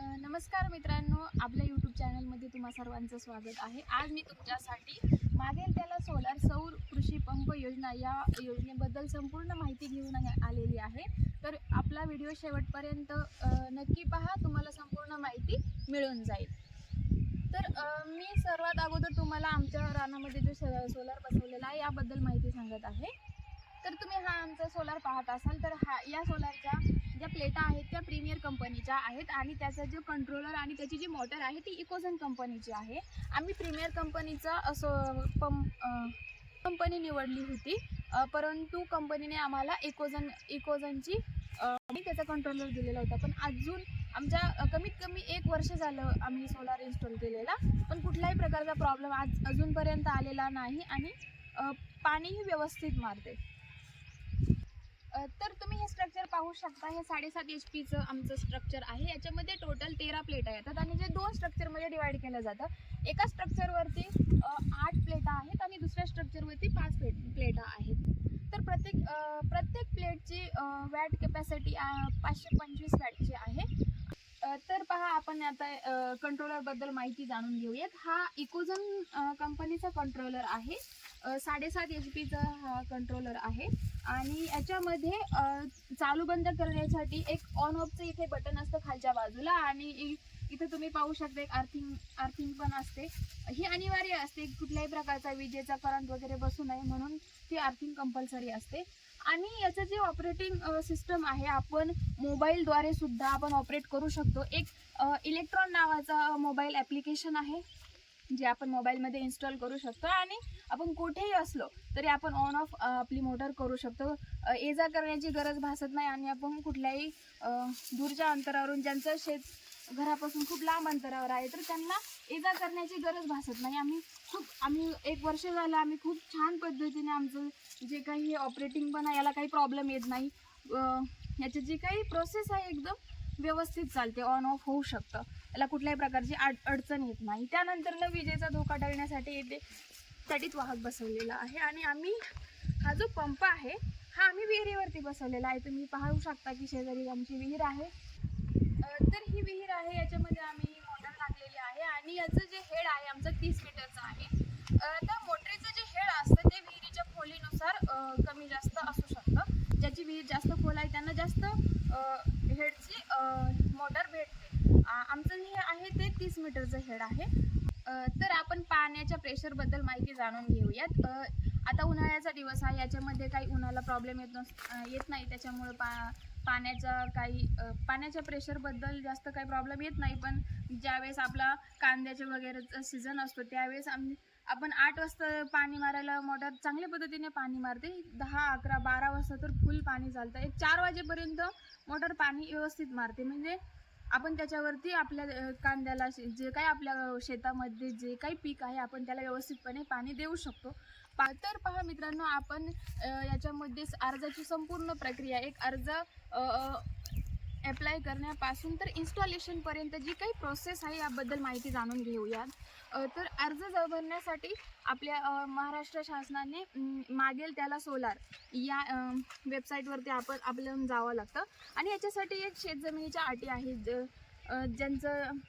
नमस्कार मित्रांनो, आपल्या यूट्यूब चॅनलमध्ये तुम्हा सर्वांचं स्वागत आहे। आज मी तुमच्यासाठी मागेल त्याला सोलार सौर कृषी पंप योजना या योजनेबद्दल संपूर्ण माहिती घेऊन आलेली आहे। तर आपला व्हिडिओ शेवटपर्यंत नक्की पहा, तुम्हाला संपूर्ण माहिती मिळून जाईल। तर मी सर्वात अगोदर तुम्हाला आमच्या रानामध्ये जो सोलार बसवलेला आहे याबद्दल माहिती सांगत आहे। तर तुम्ही हा आमचा सोलार पाहत असाल तर या सोलारच्या ज्या प्लेटा आहेत त्या प्रीमियर कंपनीच्या आहेत आणि त्याचा जो कंट्रोलर आणि त्याची जी मोटर आहे ती इकोझन कंपनीची आहे। आम्ही प्रीमियर कंपनीचा कंपनी निवडली होती, परंतु कंपनीने आम्हाला इकोझनची आणि त्याचा कंट्रोलर दिलेला होता। पण अजून आमच्या कमीत कमी 1 वर्ष झालं आम्ही सोलार इन्स्टॉल केलेला, पण कुठल्याही प्रकारचा प्रॉब्लेम अजूनपर्यंत आलेला नाही आणि पाणीही व्यवस्थित मारते। तर तुम्ही हे स्ट्रक्चर पाहू शकता। हे 7.5 HP आमचं स्ट्रक्चर आहे। याच्यामध्ये टोटल 13 प्लेटा येतात आणि जे 2 स्ट्रक्चरमध्ये डिवाइड केलं जातं। एका स्ट्रक्चरवरती 8 प्लेटा आहेत आणि दुसऱ्या स्ट्रक्चरवरती 5 प्लेटा आहेत। तर प्रत्येक प्लेटची वॅट कॅपॅसिटी 525 वॅटची आहे। तर पहा, आपण आता कंट्रोलरबद्दल माहिती जाणून घेऊयात। हा इकोझन कंपनीचा कंट्रोलर आहे। 7.5 HP हा कंट्रोलर आहे आणि याच्यामध्ये चालू बंद करण्यासाठी एक ऑन ऑफचं इथे बटन असतं खालच्या बाजूला आणि इथे तुम्ही पाहू शकता एक अर्थिंग पण असते। ही अनिवार्य असते, कुठल्याही प्रकारचा विजेचा करंट वगैरे बसू नये म्हणून ती अर्थिंग कंपल्सरी असते। आणि याचं जे ऑपरेटिंग सिस्टम आहे, आपण मोबाईलद्वारे सुद्धा आपण ऑपरेट करू शकतो। एक इलेक्ट्रॉन नावाचा मोबाईल ॲप्लिकेशन आहे जे आपण मोबाईलमध्ये इन्स्टॉल करू शकतो आणि आपण कुठेही असलो तरी आपण ऑन ऑफ आपली मोटर करू शकतो। ये जा करण्याची गरज भासत नाही आणि आपण कुठल्याही दूरच्या अंतरावरून, ज्यांचं शेत घरापासून खूप लांब अंतरावर आहे, तर त्यांना ये जा करण्याची गरज भासत नाही। आम्ही 1 वर्ष झालं आम्ही खूप छान पद्धतीने आमचं जे काही ऑपरेटिंग पण आहे याला काही प्रॉब्लेम येत नाही। याची जी काही प्रोसेस आहे एकदम व्यवस्थित चालते, ऑन ऑफ होऊ शकतं, याला कुठल्याही प्रकारची अडचण येत नाही। त्यानंतर विजेचा धोका टळण्यासाठी येथे तडीत वाहक बसवलेला आहे आणि आम्ही हा जो पंप आहे हा आम्ही विहिरीवरती बसवलेला आहे। तुम्ही पाहू शकता की शेजारी आमची विहीर आहे। तर ही विहीर आहे, याच्यामध्ये आम्ही मोटर टाकलेली आहे आणि याचं जे हेड आहे आमचं 30 मीटरचं आहे। त्या मोटरीचं जे हेड असतं ते विहिरीच्या खोलीनुसार कमी जास्त असू शकतं। ज्याची विहीर जास्त खोल आहे त्यांना जास्त हेडची मोटर भेटते। आमचं हे आहे ते 30 मीटरचं हेड आहे। तर आपण पाण्याच्या प्रेशरबद्दल माहिती जाणून घेऊयात। आता उन्हाळ्याचा दिवस आहे, याच्यामध्ये काही उन्हाला प्रॉब्लेम येत नाही, त्याच्यामुळे पाण्याच्या प्रेशरबद्दल जास्त काही प्रॉब्लेम येत नाही। पण ज्यावेळेस आपला कांद्याचे वगैरेचा सीझन असतो त्यावेळेस आपण 8 वाजता पाणी मारायला मोटर चांगल्या पद्धतीने पाणी मारते। 10, 11, 12 वाजता तर फुल पाणी चालतं। एक 4 वाजेपर्यंत मोटर पाणी व्यवस्थित मारते, म्हणजे आपण त्याच्यावरती आपल्या कांद्याला जे काही आपल्या शेतामध्ये जे काही पीक आहे आपण त्याला व्यवस्थितपणे पाणी देऊ शकतो। तर पहा मित्रांनो, आपण याच्यामध्ये अर्जाची संपूर्ण प्रक्रिया, एक अर्ज अप्लाय करण्यापासून तर इन्स्टॉलेशनपर्यंत जी काही प्रोसेस आहे याबद्दल माहिती जाणून घेऊयात। तर अर्ज भरण्यासाठी आपल्या महाराष्ट्र शासनाने मागेल त्याला सोलार या वेबसाईटवरती आपल्याला जावं लागतं आणि याच्यासाठी एक शेतजमिनीच्या अटी आहेत। ज्यांचं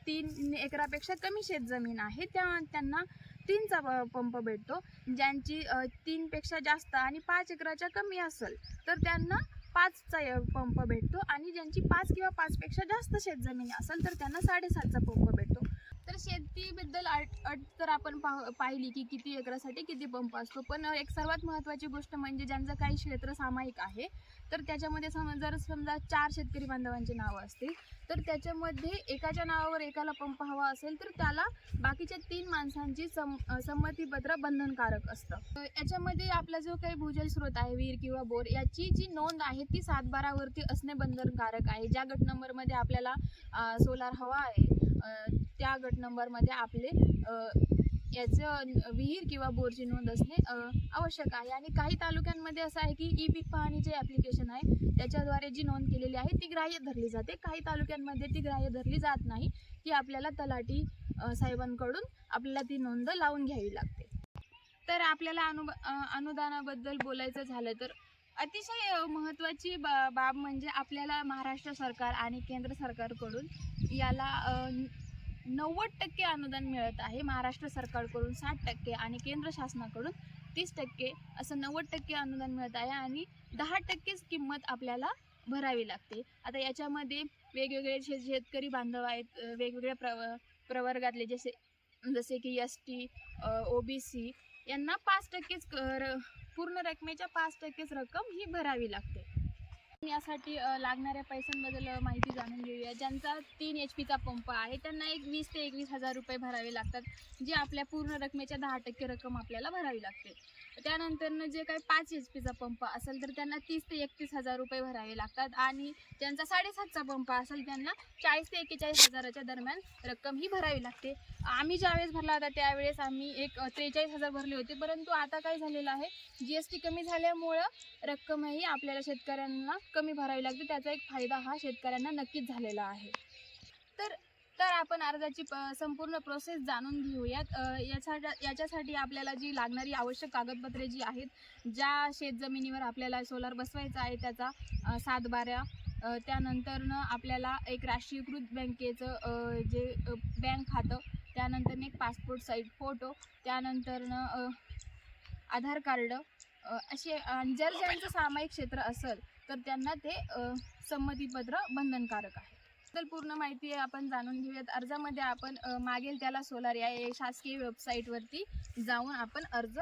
3 एकरापेक्षा कमी शेतजमीन आहे त्यांना 3चा पंप भेटतो। ज्यांची 3 पेक्षा जास्त आणि 5 एकराच्या कमी असेल तर त्यांना 5चा पंप भेटतो आणि ज्यांची 5 किंवा 5पेक्षा जास्त शेतजमीन असेल तर त्यांना 7.5चा पंप भेटतो। तर शेतीबद्दल अट तर आपण पाहिली की किती एकरासाठी किती पंप असतो, पण एक सर्वात महत्त्वाची गोष्ट म्हणजे ज्यांचं काही क्षेत्र सामायिक आहे तर त्याच्यामध्ये जर समजा 4 शेतकरी बांधवांची नावं असतील तर त्याच्यामध्ये एकाच्या नावावर एकाला पंप हवा असेल तर त्याला बाकीच्या 3 माणसांची संमतीपत्र बंधनकारक असतं। याच्यामध्ये आपला जो काही भूजल स्रोत आहे, विहीर किंवा बोर, याची जी नोंद आहे ती 7/12 असणे बंधनकारक आहे। ज्या गट नंबरमध्ये आपल्याला सोलार हवा आहे त्या गट नंबरमध्ये आपले याचं विहीर किंवा बोरची नोंद असणे आवश्यक आहे। आणि काही तालुक्यांमध्ये असं आहे की ई-पीक पाहणी जे ॲप्लिकेशन आहे त्याच्याद्वारे जी नोंद केलेली आहे ती ग्राह्य धरली जाते। काही तालुक्यांमध्ये ती ग्राह्य धरली जात नाही, ती आपल्याला तलाठी साहेबांकडून आपल्याला ती नोंद लावून घ्यावी लागते। तर आपल्याला अनुदानाबद्दल बोलायचं झालं तर अतिशय महत्त्वाची बाब म्हणजे आपल्याला महाराष्ट्र सरकार आणि केंद्र सरकारकडून याला 90% अनुदान मिळत आहे. महाराष्ट्र सरकारकडून 60% आणि केंद्र शासनाकडून 30% असं 90% अनुदान मिळत आहे आणि 10%च किंमत आपल्याला भरावी लागते. आता याच्यामध्ये वेगवेगळे शेतकरी बांधव आहेत, वेगवेगळ्या प्रवर्गातले जसे की ST, OBC यांना 5%च पूर्ण रकमेच्या 5%च रक्कम ही भरावी लागते. यासाठी लागणाऱ्या पैशांबद्दल माहिती जाणून घेऊया. ज्यांचा 3 HP पंप आहे त्यांना 20 ते 21 हजार रुपये भरावे लागतात, जे आपल्या पूर्ण रकमेच्या 10% रक्कम आपल्याला भरावी लागते. त्यानंतर जे काही 5 HP पंप असेल तर त्यांना 30 ते 31 हजार रुपये भरावे लागतात आणि ज्यांचा 7.5चा पंप असेल त्यांना 40 ते 41 हजाराच्या दरम्यान रक्कम ही भरावी लागते. आम्ही ज्यावेळेस भरला होता त्यावेळेस आम्ही 43 हजार भरले होते, परंतु आता काय झालेलं आहे, GST कमी झाल्यामुळं रक्कमही आपल्याला शेतकऱ्यांना कमी भरावी लागते. त्याचा एक फायदा हा शेतकऱ्यांना नक्कीच झालेला आहे. तर आपण अर्जाची संपूर्ण प्रोसेस जाणून घेऊयात. याच्यासाठी आपल्याला जी लागणारी आवश्यक कागदपत्रे जी आहेत, ज्या शेतजमिनीवर आपल्याला सोलार बसवायचा आहे त्याचा 7/12, त्यानंतरनं आपल्याला एक राष्ट्रीयकृत बँकेचं जे बँक खातं, त्यानंतर एक पासपोर्ट साईज फोटो, त्यानंतरनं आधार कार्ड असे जर ज्यांचं सामायिक क्षेत्र असेल तर त्यांना ते संमतीपत्र बंधनकारक आहे. तर पूर्ण माहिती आपण जाणून घेऊयात. अर्जामध्ये आपण मागेल त्याला सोलार या शासकीय वेबसाईटवरती जाऊन आपण अर्ज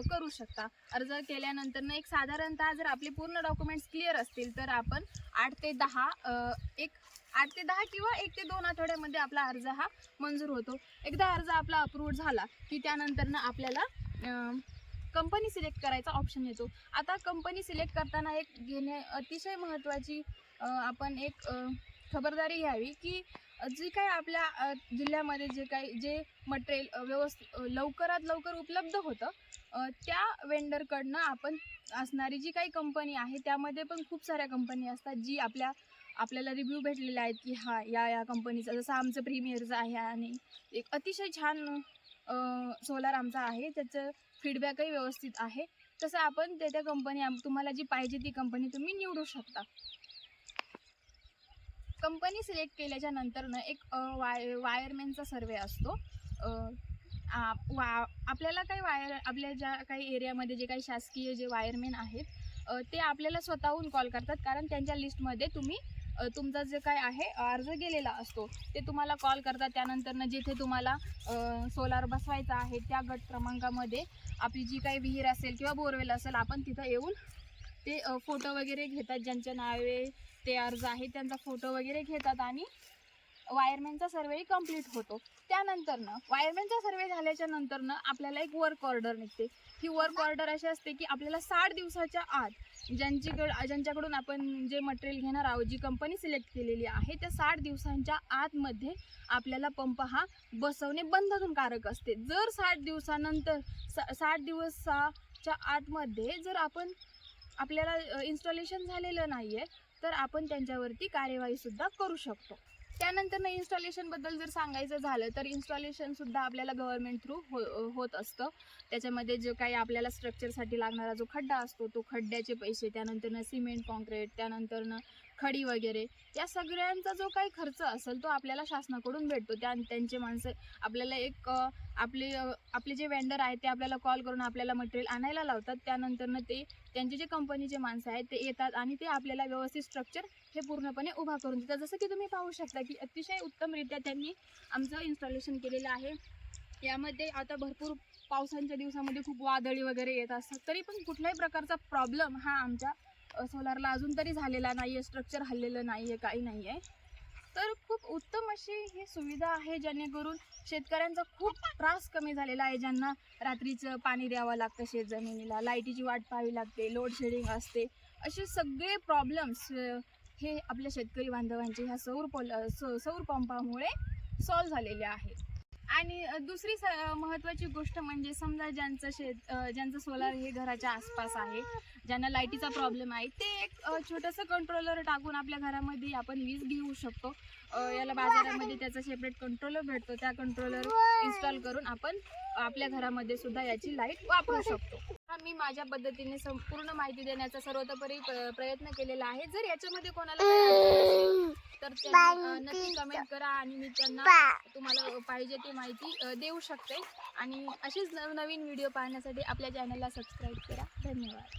करू शकता. अर्ज केल्यानंतर एक साधारणतः जर आपले पूर्ण डॉक्युमेंट्स क्लिअर असतील तर आपण 8 ते 10 किंवा 1 ते 2 आठवड्यामध्ये आपला अर्ज हा मंजूर होतो. एकदा अर्ज आपला अप्रूव्ह झाला की त्यानंतर आपल्याला कंपनी सिलेक्ट करायचा ऑप्शन येतो. आता कंपनी सिलेक्ट करताना अतिशय महत्त्वाची आपण एक खबरदारी घ्यावी की जी काही आपल्या जिल्ह्यामध्ये जे मटेरियल लवकरात लवकर उपलब्ध होतं, त्या वेंडरकडनं आपण असणारी जी काही कंपनी आहे त्यामध्ये पण खूप साऱ्या कंपनी असतात जी आपल्याला रिव्ह्यू भेटलेले आहेत की हा या कंपनीचा, जसं आमचं प्रीमियरचं आहे आणि एक अतिशय छान सोलार आमचा आहे, त्याचं फीडबॅकही व्यवस्थित आहे. तसं आपण त्या कंपनी तुम्हाला जी पाहिजे ती कंपनी तुम्ही निवडू शकता. कंपनी सिलेक्ट केल्याच्या नंतरनं एक वायरमॅनचा सर्वे असतो. आपल्याला आपल्या ज्या काही एरियामध्ये जे काही शासकीय जे वायरमॅन आहेत ते आपल्याला स्वतःहून कॉल करतात, कारण त्यांच्या लिस्टमध्ये तुमचा जे काय आहे अर्ज गेलेला असतो ते तुम्हाला कॉल करतात. त्यानंतरनं जिथे तुम्हाला सोलार बसवायचा आहे त्या गट क्रमांकामध्ये आपली जी काही विहीर असेल किंवा बोरवेल असेल, आपण तिथं येऊन ते फोटो वगैरे घेतात. ज्यांच्या नावे ते अर्ज आहे त्यांचा फोटो वगैरे घेतात आणि वायरमॅनचा सर्वे कंप्लीट होतो. त्यानंतरनं वायरमॅनचा सर्वे झाल्याच्या नंतरनं आपल्याला एक वर्क ऑर्डर निघते. ही वर्क ऑर्डर अशी असते की आपल्याला 60 दिवसाच्या आत ज्यांच्याकडून आपण जे मटेरियल घेणार आहोत, जी कंपनी सिलेक्ट केलेली आहे, त्या 60 दिवसांच्या आतमध्ये आपल्याला पंप हा बसवणे बंधनकारक असते. जर 60 दिवसानंतर 60 दिवसाच्या आतमध्ये जर आपल्याला इन्स्टॉलेशन झालेलं नाही आहे तर आपण त्यांच्यावरती कार्यवाहीसुद्धा करू शकतो. त्यानंतर इन्स्टॉलेशनबद्दल जर सांगायचं झालं तर इन्स्टॉलेशनसुद्धा आपल्याला गव्हर्नमेंट थ्रू होत असतं. त्याच्यामध्ये जो काही आपल्याला स्ट्रक्चरसाठी लागणारा जो खड्डा असतो तो खड्ड्याचे पैसे, त्यानंतरनं सिमेंट कॉन्क्रीट, त्यानंतरनं खडी वगैरे या सगळ्यांचा जो काही खर्च असेल तो आपल्याला शासनाकडून भेटतो. त्यांचे माणसं आपल्याला आपले जे वेंडर आहेत ते आपल्याला कॉल करून आपल्याला मटेरियल आणायला लावतात. त्यानंतरनं त्यांचे जे कंपनीचे माणसं आहेत ते येतात आणि ते आपल्याला व्यवस्थित स्ट्रक्चर हे पूर्णपणे उभा करून देतात. जसं की तुम्ही पाहू शकता की अतिशय उत्तमरित्या त्यांनी आमचं इन्स्टॉलेशन केलेलं आहे. यामध्ये आता भरपूर पावसांच्या दिवसामध्ये खूप वादळी वगैरे येत असतात, तरी पण कुठल्याही प्रकारचा प्रॉब्लेम हा आमच्या सोलारला अजून तरी झालेला नाही आहे. स्ट्रक्चर हललेलं नाही आहे, काही नाही आहे. तर खूप उत्तम अशी ही सुविधा आहे, जेणेकरून शेतकऱ्यांचा खूप त्रास कमी झालेला आहे. ज्यांना रात्रीचं पाणी द्यावं लागतं शेतजमिनीला, लाईटीची वाट पाहावी लागते, लोड शेडिंग असते, असे सगळे प्रॉब्लेम्स हे आपल्या शेतकरी बांधवांचे ह्या सौर पंपामुळे सॉल्व्ह झालेले आहेत. आणि दुसरी महत्त्वाची गोष्ट म्हणजे समजा ज्यांचं सोलार हे घराच्या आसपास आहे, ज्यांना लाईटीचा प्रॉब्लेम आहे, ते एक छोटंसं कंट्रोलर टाकून आपल्या घरामध्ये आपण वीज घेऊ शकतो. याला बाजारामध्ये त्याचा सेपरेट कंट्रोलर भेटतो. त्या कंट्रोलर इन्स्टॉल करून आपण आपल्या घरामध्ये सुद्धा याची लाईट वापरू शकतो. हा मी माझ्या पद्धतीने संपूर्ण माहिती देण्याचा सर्वतोपरी प्रयत्न केलेला आहे. जर याच्यामध्ये कोणाला काही अडचण असेल तर त्यांनी नक्की कमेंट करा आणि मी त्यांना तुम्हाला पाहिजे ती माहिती देऊ शकते. आणि अशीच नवीन व्हिडिओ पाहण्यासाठी आपल्या चॅनलला सबस्क्राईब करा. धन्यवाद.